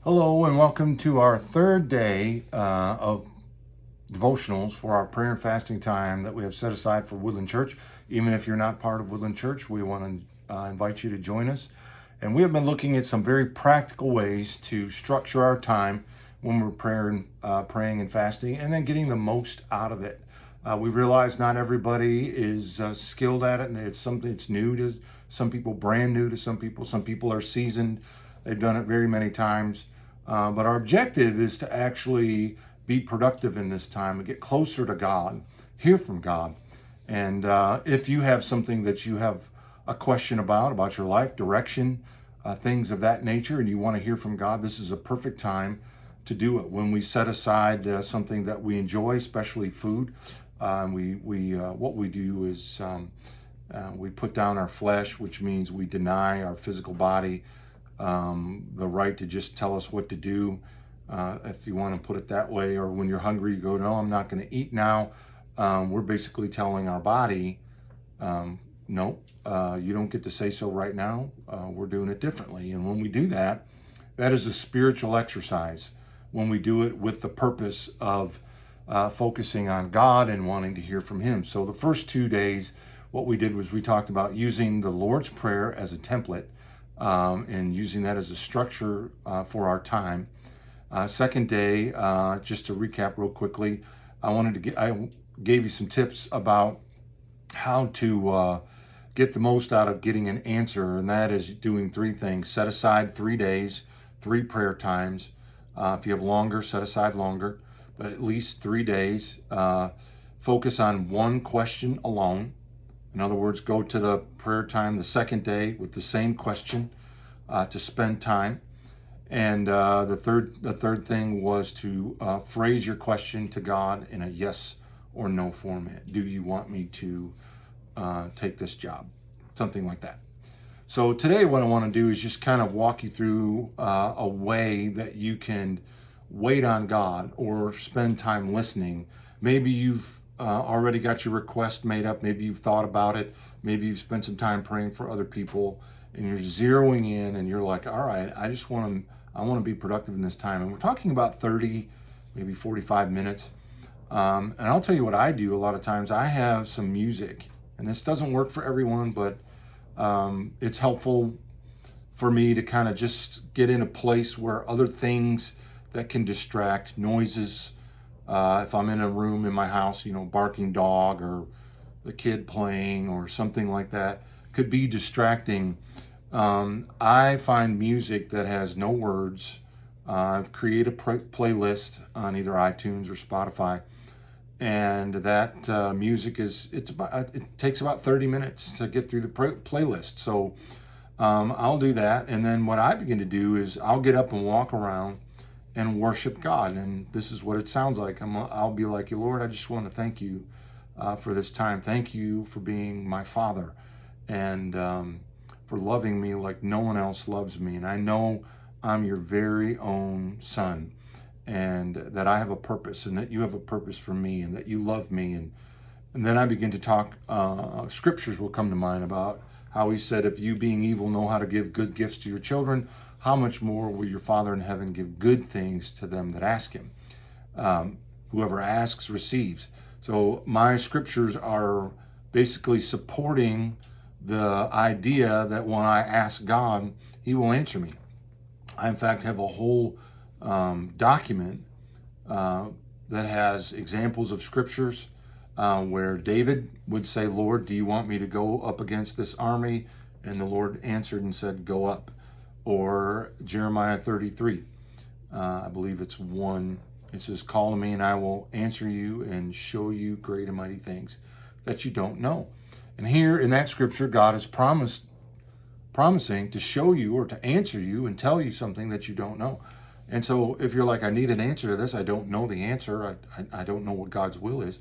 Hello, and welcome to our third day of devotionals for our prayer and fasting time that we have set aside for Woodland Church. Even if you're not part of Woodland Church, we want to invite you to join us. And we have been looking at some very practical ways to structure our time when we're praying and fasting, and then getting the most out of it. We realize not everybody is skilled at it, and it's something that's new to some people, brand new to some people. Some people are seasoned; they've done it very many times. But our objective is to actually be productive in this time and get closer to God, hear from God. And if you have something that you have a question about your life, direction, things of that nature, and you want to hear from God, this is a perfect time to do it. When we set aside something that we enjoy, especially food, what we do is we put down our flesh, which means we deny our physical body the right to just tell us what to do, if you want to put it that way. Or when you're hungry, you go, no, I'm not going to eat now. We're basically telling our body, no, you don't get to say so right now. We're doing it differently. And when we do that, that is a spiritual exercise when we do it with the purpose of focusing on God and wanting to hear from Him. So the first 2 days, what we did was we talked about using the Lord's Prayer as a template, and using that as a structure for our time. Second day, just to recap real quickly, I gave you some tips about how to get the most out of getting an answer, and that is doing three things. Set aside 3 days, 3 prayer times. If you have longer, set aside longer, but at least 3 days. Focus on one question alone. In other words, go to the prayer time the second day with the same question to spend time. And the third thing was to phrase your question to God in a yes or no format. Do you want me to take this job? Something like that. So today what I want to do is just kind of walk you through a way that you can wait on God or spend time listening. Maybe you've already got your request made up. Maybe you've thought about it. Maybe you've spent some time praying for other people, and you're zeroing in, and you're like, all right, I want to be productive in this time. And we're talking about 30, maybe 45 minutes. And I'll tell you what I do a lot of times. I have some music, and this doesn't work for everyone, but it's helpful for me to kind of just get in a place where other things that can distract, noises, if I'm in a room in my house, barking dog or the kid playing or something like that could be distracting. I find music that has no words. I've created a playlist on either iTunes or Spotify, and that music it takes about 30 minutes to get through the playlist. So I'll do that, and then what I begin to do is I'll get up and walk around and worship God. And this is what it sounds like. I'll be like, Lord, I just want to thank you for this time. Thank you for being my Father, and for loving me like no one else loves me. And I know I'm your very own son, and that I have a purpose, and that you have a purpose for me, and that you love me. And then I begin to talk, scriptures will come to mind about how He said, if you being evil know how to give good gifts to your children, how much more will your Father in heaven give good things to them that ask Him? Whoever asks receives. So my scriptures are basically supporting the idea that when I ask God, He will answer me. I, in fact, have a whole document that has examples of scriptures where David would say, Lord, do you want me to go up against this army? And the Lord answered and said, go up. Or Jeremiah 33, I believe it's 1. It says, call to me and I will answer you and show you great and mighty things that you don't know. And here in that scripture, God is promising to show you or to answer you and tell you something that you don't know. And so if you're like, I need an answer to this, I don't know the answer, I don't know what God's will is.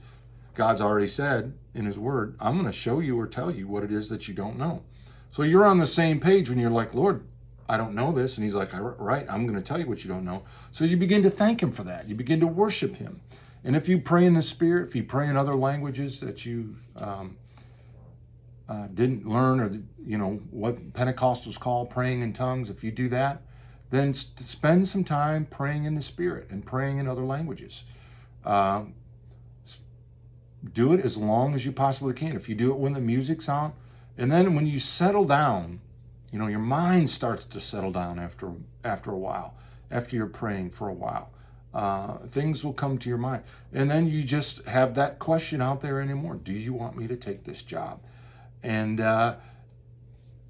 God's already said in His word, I'm going to show you or tell you what it is that you don't know. So you're on the same page when you're like, Lord, I don't know this. And He's like, right, I'm going to tell you what you don't know. So you begin to thank Him for that. You begin to worship Him. And if you pray in the Spirit, if you pray in other languages that you didn't learn, or what Pentecostals call praying in tongues, if you do that, then spend some time praying in the Spirit and praying in other languages. Do it as long as you possibly can. If you do it when the music's on, and then when you settle down, your mind starts to settle down after a while, after you're praying for a while. Things will come to your mind. And then you just have that question out there anymore. Do you want me to take this job? And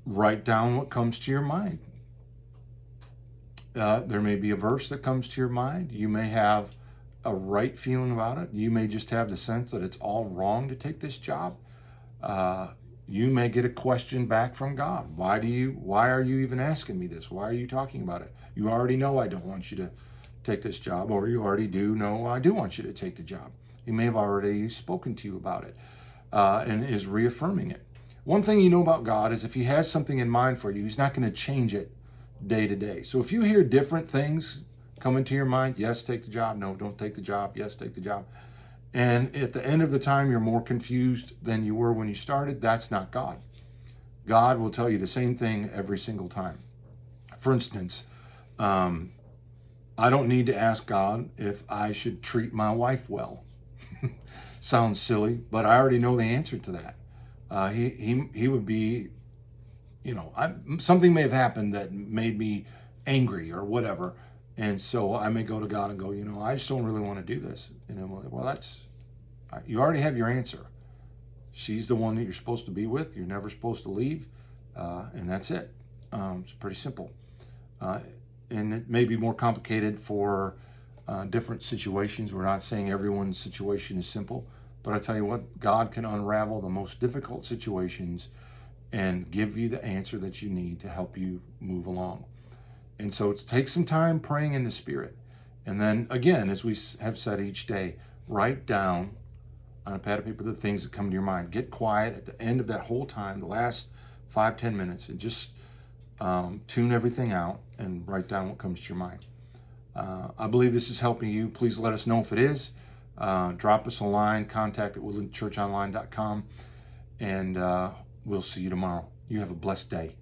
write down what comes to your mind. There may be a verse that comes to your mind. You may have a right feeling about it. You may just have the sense that it's all wrong to take this job. You may get a question back from God. Why are you even asking me this? Why are you talking about it? You already know I don't want you to take this job, or you already do know I do want you to take the job. He may have already spoken to you about it and is reaffirming it. One thing you know about God is if he has something in mind for you, he's not going to change it day to day. So if you hear different things come into your mind, yes, take the job, no, don't take the job, yes, take the job, and at the end of the time you're more confused than you were when you started, that's not God. God will tell you the same thing every single time. For instance, I don't need to ask God if I should treat my wife well. Sounds silly, but I already know the answer to that. He would be, something may have happened that made me angry or whatever. And so I may go to God and go, I just don't really want to do this. Well, you already have your answer. She's the one that you're supposed to be with. You're never supposed to leave. And that's it. It's pretty simple. And it may be more complicated for different situations. We're not saying everyone's situation is simple. But I tell you what, God can unravel the most difficult situations and give you the answer that you need to help you move along. And so take some time praying in the Spirit. And then again, as we have said each day, write down on a pad of paper the things that come to your mind. Get quiet at the end of that whole time, the last 5-10 minutes, and just tune everything out and write down what comes to your mind. I believe this is helping you. Please let us know if it is. Drop us a line, contact@woodlandchurchonline.com, and we'll see you tomorrow. You have a blessed day.